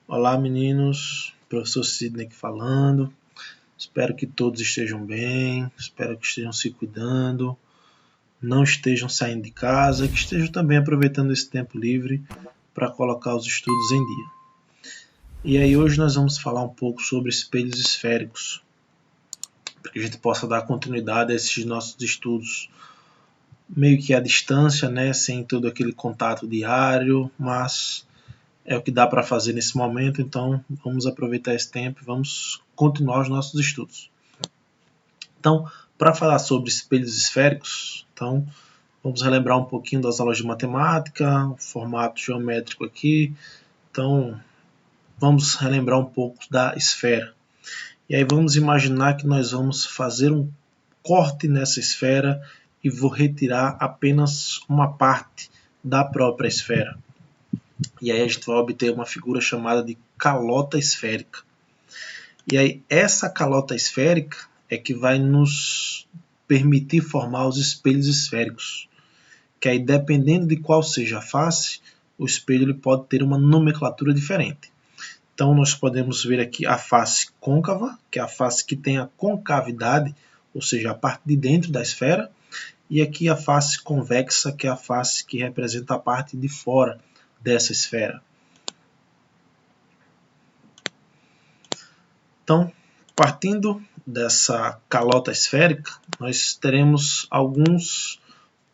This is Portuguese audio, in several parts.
Olá meninos, professor Sidney aqui falando. Espero que todos estejam bem, espero que estejam se cuidando, não estejam saindo de casa, que estejam também aproveitando esse tempo livre para colocar os estudos em dia. E aí hoje nós vamos falar um pouco sobre espelhos esféricos, para que a gente possa dar continuidade a esses nossos estudos meio que à distância, né, sem todo aquele contato diário, mas é o que dá para fazer nesse momento, então vamos aproveitar esse tempo e vamos continuar os nossos estudos. Então, para falar sobre espelhos esféricos, então vamos relembrar um pouquinho das aulas de matemática, o formato geométrico aqui. Então, vamos relembrar um pouco da esfera. E aí vamos imaginar que nós vamos fazer um corte nessa esfera e vou retirar apenas uma parte da própria esfera. E aí a gente vai obter uma figura chamada de calota esférica. E aí essa calota esférica é que vai nos permitir formar os espelhos esféricos. Que aí dependendo de qual seja a face, o espelho ele pode ter uma nomenclatura diferente. Então nós podemos ver aqui a face côncava, que é a face que tem a concavidade, ou seja, a parte de dentro da esfera, e aqui a face convexa, que é a face que representa a parte de fora dessa esfera. Então, partindo dessa calota esférica, nós teremos alguns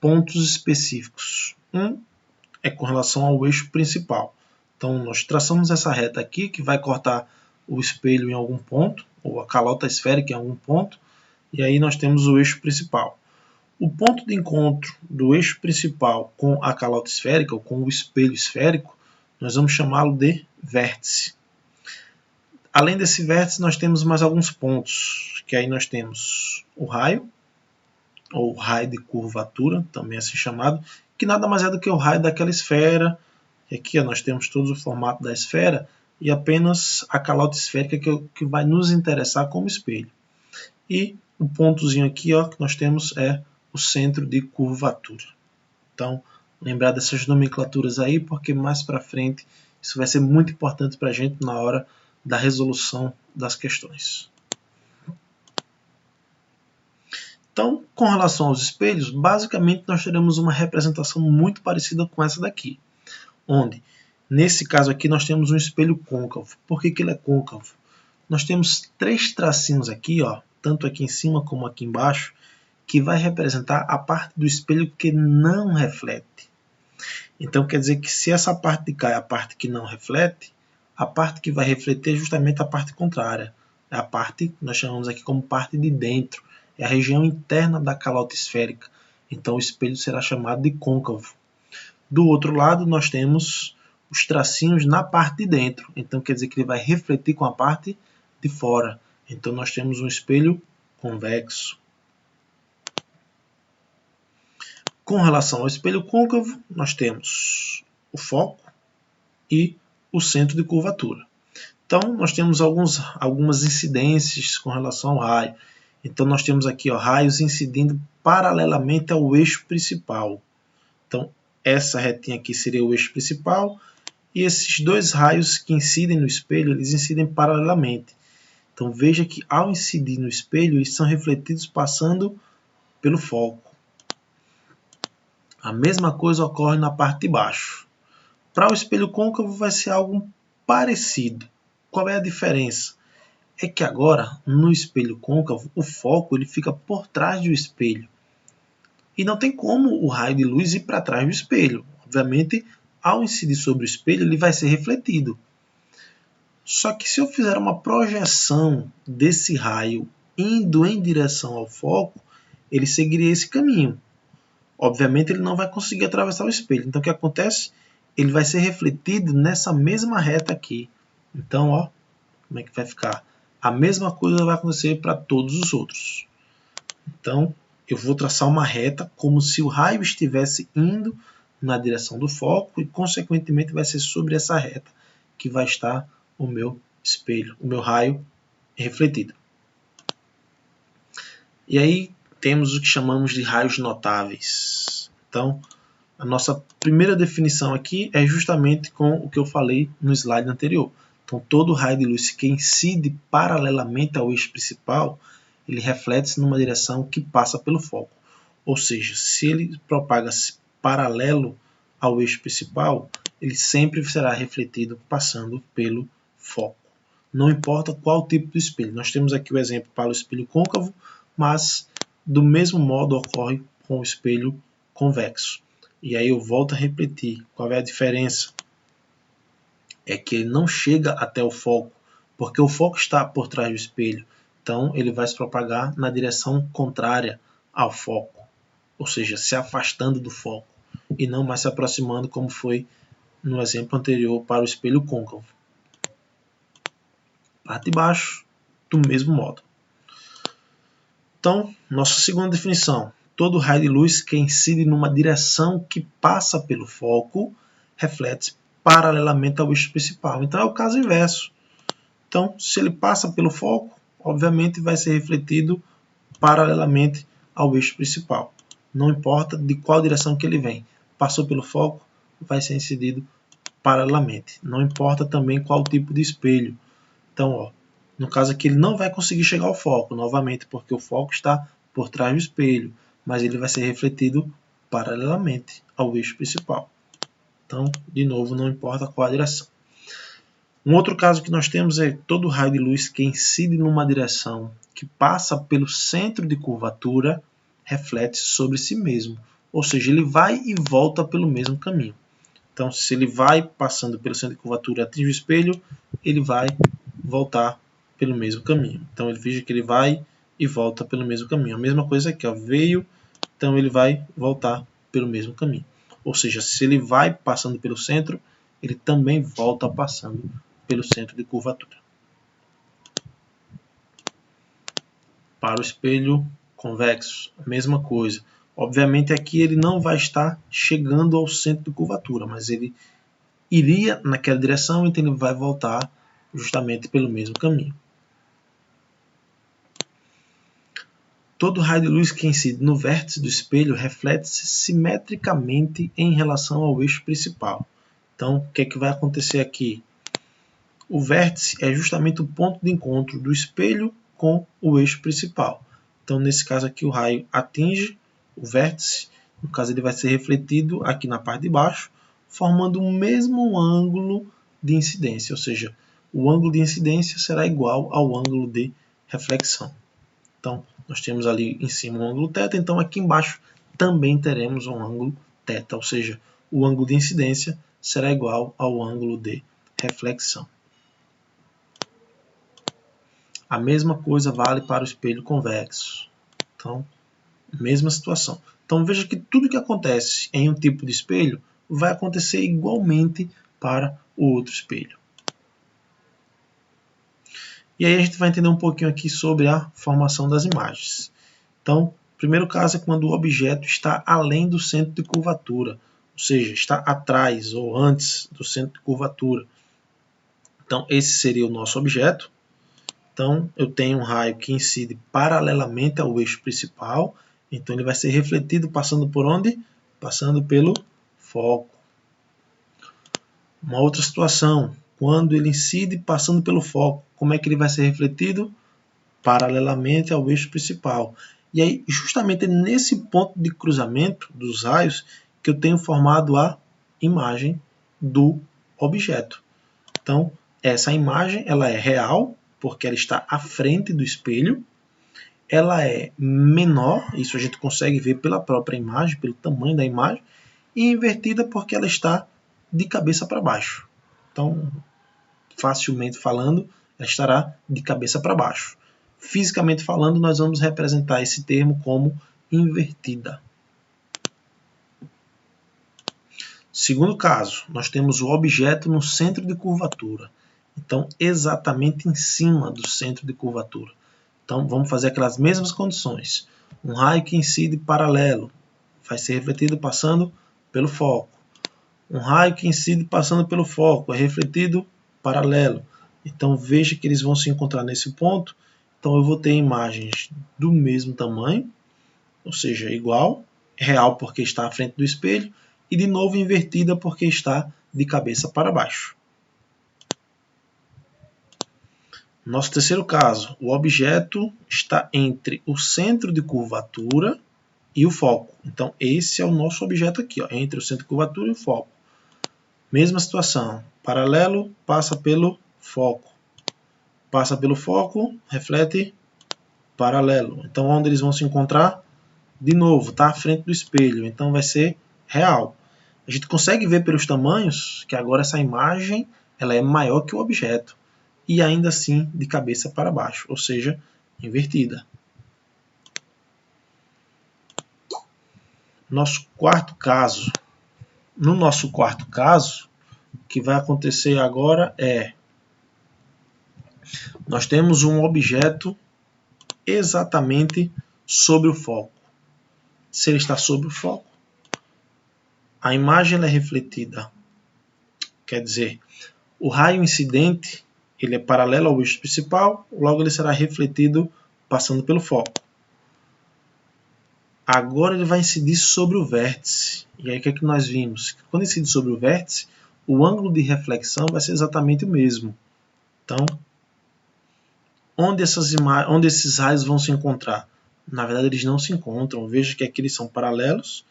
pontos específicos. Um é com relação ao eixo principal. Então, nós traçamos essa reta aqui, que vai cortar o espelho em algum ponto, ou a calota esférica em algum ponto, e aí nós temos o eixo principal. O ponto de encontro do eixo principal com a calota esférica, ou com o espelho esférico, nós vamos chamá-lo de vértice. Além desse vértice, nós temos mais alguns pontos, que aí nós temos o raio, ou raio de curvatura, também assim chamado, que nada mais é do que o raio daquela esfera. E aqui nós temos todo o formato da esfera e apenas a calota esférica que vai nos interessar como espelho. E o pontozinho aqui que nós temos é o centro de curvatura. Então, lembrar dessas nomenclaturas aí, porque mais para frente isso vai ser muito importante para a gente na hora da resolução das questões. Então, com relação aos espelhos, basicamente nós teremos uma representação muito parecida com essa daqui, onde, nesse caso aqui, nós temos um espelho côncavo. Por que ele é côncavo? Nós temos três tracinhos aqui, tanto aqui em cima como aqui embaixo, que vai representar a parte do espelho que não reflete. Então, quer dizer que se essa parte de cá é a parte que não reflete, a parte que vai refletir é justamente a parte contrária. É a parte que nós chamamos aqui como parte de dentro. É a região interna da calota esférica. Então, o espelho será chamado de côncavo. Do outro lado, nós temos os tracinhos na parte de dentro. Então, quer dizer que ele vai refletir com a parte de fora. Então, nós temos um espelho convexo. Com relação ao espelho côncavo, nós temos o foco e o centro de curvatura. Então, nós temos algumas incidências com relação ao raio. Então, nós temos aqui raios incidindo paralelamente ao eixo principal. Então, essa retinha aqui seria o eixo principal e esses dois raios que incidem no espelho, eles incidem paralelamente. Então, veja que ao incidir no espelho, eles são refletidos passando pelo foco. A mesma coisa ocorre na parte de baixo. Para o espelho côncavo vai ser algo parecido. Qual é a diferença? É que agora, no espelho côncavo, o foco ele fica por trás do espelho. E não tem como o raio de luz ir para trás do espelho. Obviamente, ao incidir sobre o espelho, ele vai ser refletido. Só que se eu fizer uma projeção desse raio indo em direção ao foco, ele seguiria esse caminho. Obviamente, ele não vai conseguir atravessar o espelho. Então, o que acontece? Ele vai ser refletido nessa mesma reta aqui. Então, como é que vai ficar? A mesma coisa vai acontecer para todos os outros. Então, eu vou traçar uma reta como se o raio estivesse indo na direção do foco e, consequentemente, vai ser sobre essa reta que vai estar o meu espelho, o meu raio refletido. E aí temos o que chamamos de raios notáveis. Então, a nossa primeira definição aqui é justamente com o que eu falei no slide anterior. Então, todo raio de luz que incide paralelamente ao eixo principal, ele reflete-se numa direção que passa pelo foco. Ou seja, se ele propaga-se paralelo ao eixo principal, ele sempre será refletido passando pelo foco. Não importa qual tipo de espelho. Nós temos aqui o exemplo para o espelho côncavo, mas do mesmo modo ocorre com o espelho convexo. E aí eu volto a repetir, qual é a diferença? É que ele não chega até o foco, porque o foco está por trás do espelho. Então ele vai se propagar na direção contrária ao foco, ou seja, se afastando do foco e não mais se aproximando, como foi no exemplo anterior para o espelho côncavo. Parte de baixo, do mesmo modo. Então, nossa segunda definição: todo raio de luz que incide numa direção que passa pelo foco reflete paralelamente ao eixo principal. Então é o caso inverso. Então, se ele passa pelo foco, obviamente vai ser refletido paralelamente ao eixo principal. Não importa de qual direção que ele vem. Passou pelo foco, vai ser incidido paralelamente. Não importa também qual tipo de espelho. Então, no caso aqui, ele não vai conseguir chegar ao foco, novamente, porque o foco está por trás do espelho, mas ele vai ser refletido paralelamente ao eixo principal. Então, de novo, não importa qual a direção. Um outro caso que nós temos é todo raio de luz que incide numa direção que passa pelo centro de curvatura reflete sobre si mesmo, ou seja, ele vai e volta pelo mesmo caminho. Então, se ele vai passando pelo centro de curvatura e atinge o espelho, ele vai voltar pelo mesmo caminho. Então, ele veja que ele vai e volta pelo mesmo caminho. A mesma coisa aqui, veio, então ele vai voltar pelo mesmo caminho. Ou seja, se ele vai passando pelo centro, ele também volta passando pelo centro de curvatura. Para o espelho convexo, a mesma coisa. Obviamente aqui ele não vai estar chegando ao centro de curvatura, mas ele iria naquela direção, então ele vai voltar justamente pelo mesmo caminho. Todo raio de luz que incide no vértice do espelho reflete-se simetricamente em relação ao eixo principal. Então, o que é que vai acontecer aqui? O vértice é justamente o ponto de encontro do espelho com o eixo principal. Então, nesse caso aqui, o raio atinge o vértice, no caso ele vai ser refletido aqui na parte de baixo, formando o mesmo ângulo de incidência, ou seja, o ângulo de incidência será igual ao ângulo de reflexão. Então, nós temos ali em cima um ângulo θ, então aqui embaixo também teremos um ângulo θ, ou seja, o ângulo de incidência será igual ao ângulo de reflexão. A mesma coisa vale para o espelho convexo. Então, mesma situação. Então, veja que tudo que acontece em um tipo de espelho vai acontecer igualmente para o outro espelho. E aí a gente vai entender um pouquinho aqui sobre a formação das imagens. Então, o primeiro caso é quando o objeto está além do centro de curvatura, ou seja, está atrás ou antes do centro de curvatura. Então, esse seria o nosso objeto. Então, eu tenho um raio que incide paralelamente ao eixo principal, então ele vai ser refletido passando por onde? Passando pelo foco. Uma outra situação, quando ele incide passando pelo foco, como é que ele vai ser refletido? Paralelamente ao eixo principal. E aí, justamente nesse ponto de cruzamento dos raios, que eu tenho formado a imagem do objeto. Então, essa imagem ela é real, porque ela está à frente do espelho. Ela é menor, isso a gente consegue ver pela própria imagem, pelo tamanho da imagem, e invertida porque ela está de cabeça para baixo. Então, facilmente falando, ela estará de cabeça para baixo. Fisicamente falando, nós vamos representar esse termo como invertida. Segundo caso, nós temos o objeto no centro de curvatura. Então, exatamente em cima do centro de curvatura. Então, vamos fazer aquelas mesmas condições. Um raio que incide paralelo vai ser refletido passando pelo foco. Um raio que incide passando pelo foco é refletido paralelo. Então, veja que eles vão se encontrar nesse ponto. Então, eu vou ter imagens do mesmo tamanho, ou seja, igual, real porque está à frente do espelho, e de novo invertida porque está de cabeça para baixo. Nosso terceiro caso, o objeto está entre o centro de curvatura e o foco. Então, esse é o nosso objeto aqui, ó, entre o centro de curvatura e o foco. Mesma situação, paralelo passa pelo foco. Passa pelo foco, reflete paralelo. Então, onde eles vão se encontrar? De novo, está à frente do espelho, então vai ser real. A gente consegue ver pelos tamanhos que agora essa imagem ela é maior que o objeto. E ainda assim de cabeça para baixo, ou seja, invertida. Nosso quarto caso. No nosso quarto caso, o que vai acontecer agora é nós temos um objeto exatamente sobre o foco. Se ele está sobre o foco, a imagem é refletida. Quer dizer, o raio incidente ele é paralelo ao eixo principal, logo ele será refletido passando pelo foco. Agora ele vai incidir sobre o vértice. E aí o que é que nós vimos? Quando incide sobre o vértice, o ângulo de reflexão vai ser exatamente o mesmo. Então, onde esses raios vão se encontrar? Na verdade, eles não se encontram. Veja que aqui eles são paralelos.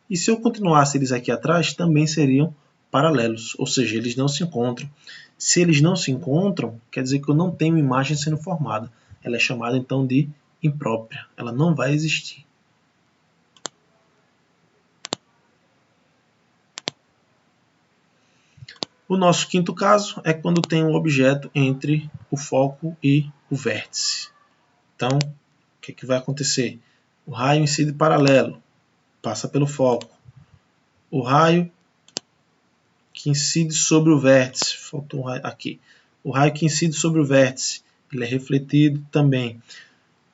E se eu continuasse eles aqui atrás, também seriam paralelos. Ou seja, eles não se encontram. Se eles não se encontram, quer dizer que eu não tenho imagem sendo formada. Ela é chamada, então, de imprópria. Ela não vai existir. O nosso quinto caso é quando tem um objeto entre o foco e o vértice. Então, o que é que vai acontecer? O raio incide paralelo, passa pelo foco. O raio que incide sobre o vértice, faltou um raio aqui. O raio que incide sobre o vértice, ele é refletido também.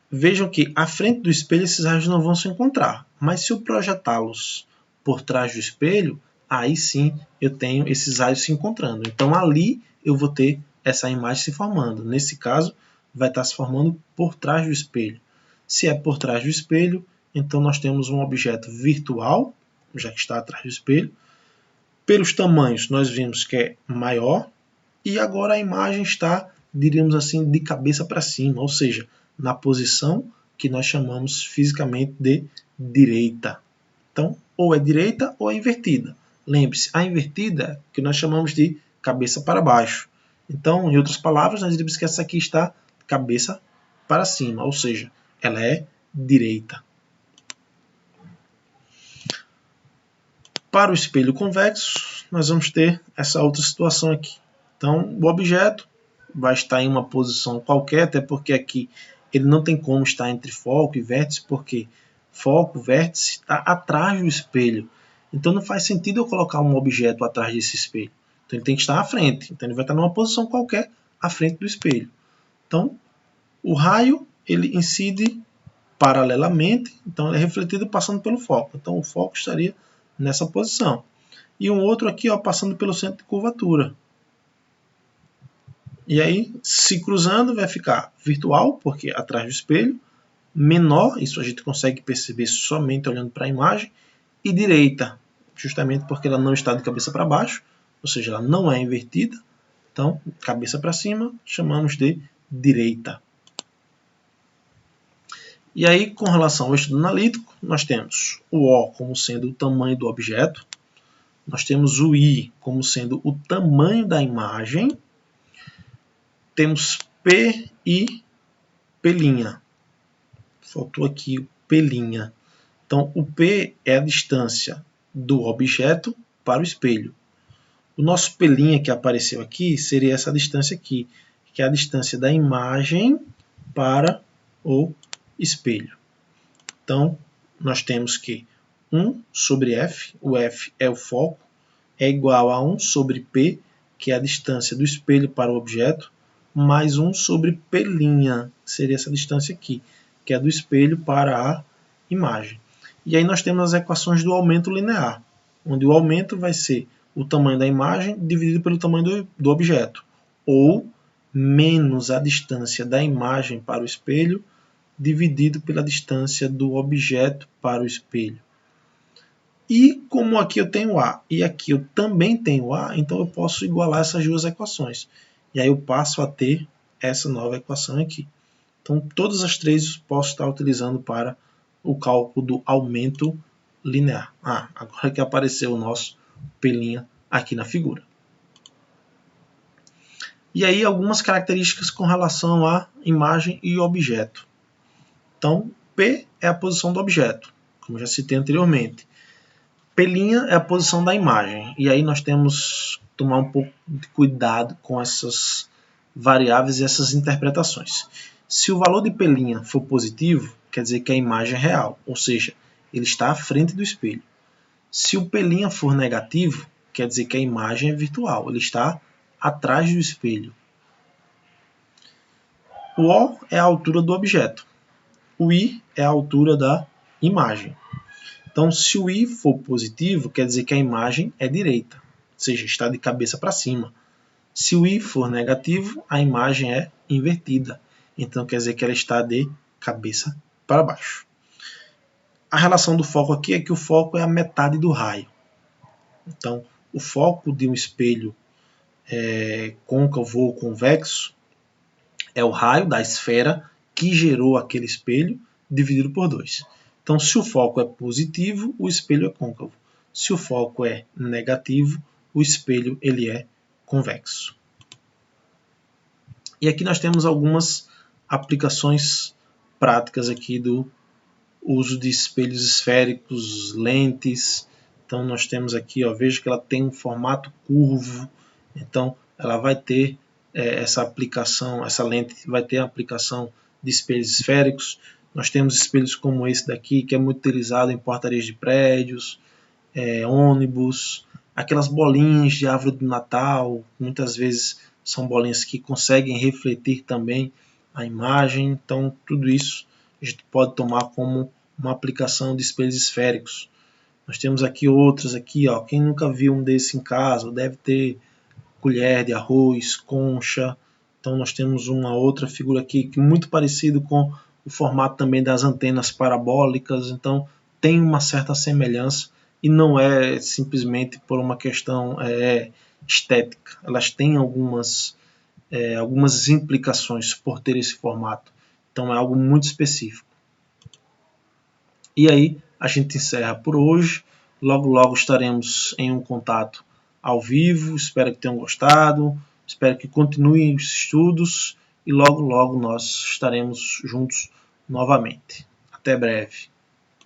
Vejam que à frente do espelho esses raios não vão se encontrar, mas se eu projetá-los por trás do espelho, aí sim eu tenho esses raios se encontrando. Então ali eu vou ter essa imagem se formando. Nesse caso, vai estar se formando por trás do espelho. Se é por trás do espelho, então nós temos um objeto virtual, já que está atrás do espelho. Pelos tamanhos, nós vimos que é maior. E agora a imagem está, diríamos assim, de cabeça para cima, ou seja, na posição que nós chamamos fisicamente de direita. Então, ou é direita ou é invertida. Lembre-se, a invertida que nós chamamos de cabeça para baixo. Então, em outras palavras, nós diríamos que essa aqui está cabeça para cima, ou seja, ela é direita. Para o espelho convexo, nós vamos ter essa outra situação aqui. Então, o objeto vai estar em uma posição qualquer, até porque aqui ele não tem como estar entre foco e vértice, porque foco, vértice, está atrás do espelho. Então não faz sentido eu colocar um objeto atrás desse espelho. Então ele tem que estar à frente. Então ele vai estar numa posição qualquer à frente do espelho. Então o raio ele incide paralelamente, então ele é refletido passando pelo foco. Então o foco estaria nessa posição. E um outro aqui, ó, passando pelo centro de curvatura. E aí, se cruzando, vai ficar virtual, porque atrás do espelho, menor, isso a gente consegue perceber somente olhando para a imagem, e direita, justamente porque ela não está de cabeça para baixo, ou seja, ela não é invertida. Então, cabeça para cima, chamamos de direita. E aí, com relação ao estudo analítico, nós temos o O como sendo o tamanho do objeto, nós temos o I como sendo o tamanho da imagem, temos P e P'. Faltou aqui o P'. Então, o P é a distância do objeto para o espelho. O nosso P' que apareceu aqui seria essa distância aqui, que é a distância da imagem para o espelho. Então, nós temos que 1 sobre F, o F é o foco, é igual a 1 sobre P, que é a distância do espelho para o objeto, mais 1 sobre P', seria essa distância aqui, que é do espelho para a imagem. E aí nós temos as equações do aumento linear, onde o aumento vai ser o tamanho da imagem dividido pelo tamanho do objeto, ou menos a distância da imagem para o espelho dividido pela distância do objeto para o espelho. E como aqui eu tenho A e aqui eu também tenho A, então eu posso igualar essas duas equações. E aí eu passo a ter essa nova equação aqui. Então, todas as três posso estar utilizando para o cálculo do aumento linear. Agora que apareceu o nosso P' aqui na figura. E aí, algumas características com relação à imagem e objeto. Então, P é a posição do objeto, como já citei anteriormente. P' é a posição da imagem. E aí nós temos que tomar um pouco de cuidado com essas variáveis e essas interpretações. Se o valor de P' for positivo, quer dizer que a imagem é real, ou seja, ele está à frente do espelho. Se o P' for negativo, quer dizer que a imagem é virtual, ele está atrás do espelho. O O é a altura do objeto. O I é a altura da imagem. Então, se o I for positivo, quer dizer que a imagem é direita, ou seja, está de cabeça para cima. Se o I for negativo, a imagem é invertida. Então, quer dizer que ela está de cabeça para baixo. A relação do foco aqui é que o foco é a metade do raio. Então, o foco de um espelho côncavo ou convexo é o raio da esfera que gerou aquele espelho dividido por 2. Então, se o foco é positivo, o espelho é côncavo. Se o foco é negativo, o espelho ele é convexo. E aqui nós temos algumas aplicações práticas aqui do uso de espelhos esféricos, lentes. Então nós temos aqui, veja que ela tem um formato curvo. Então ela vai ter essa aplicação, essa lente vai ter a aplicação de espelhos esféricos. Nós temos espelhos como esse daqui, que é muito utilizado em portarias de prédios, ônibus, aquelas bolinhas de árvore de Natal, muitas vezes são bolinhas que conseguem refletir também a imagem. Então tudo isso a gente pode tomar como uma aplicação de espelhos esféricos. Nós temos aqui outras aqui, quem nunca viu um desse em casa, deve ter colher de arroz, concha. Então nós temos uma outra figura aqui que é muito parecido com o formato também das antenas parabólicas. Então tem uma certa semelhança e não é simplesmente por uma questão estética. Elas têm algumas implicações por ter esse formato. Então é algo muito específico. E aí a gente encerra por hoje. Logo, logo estaremos em um contato ao vivo. Espero que tenham gostado. Espero que continuem os estudos. E logo, logo nós estaremos juntos novamente. Até breve.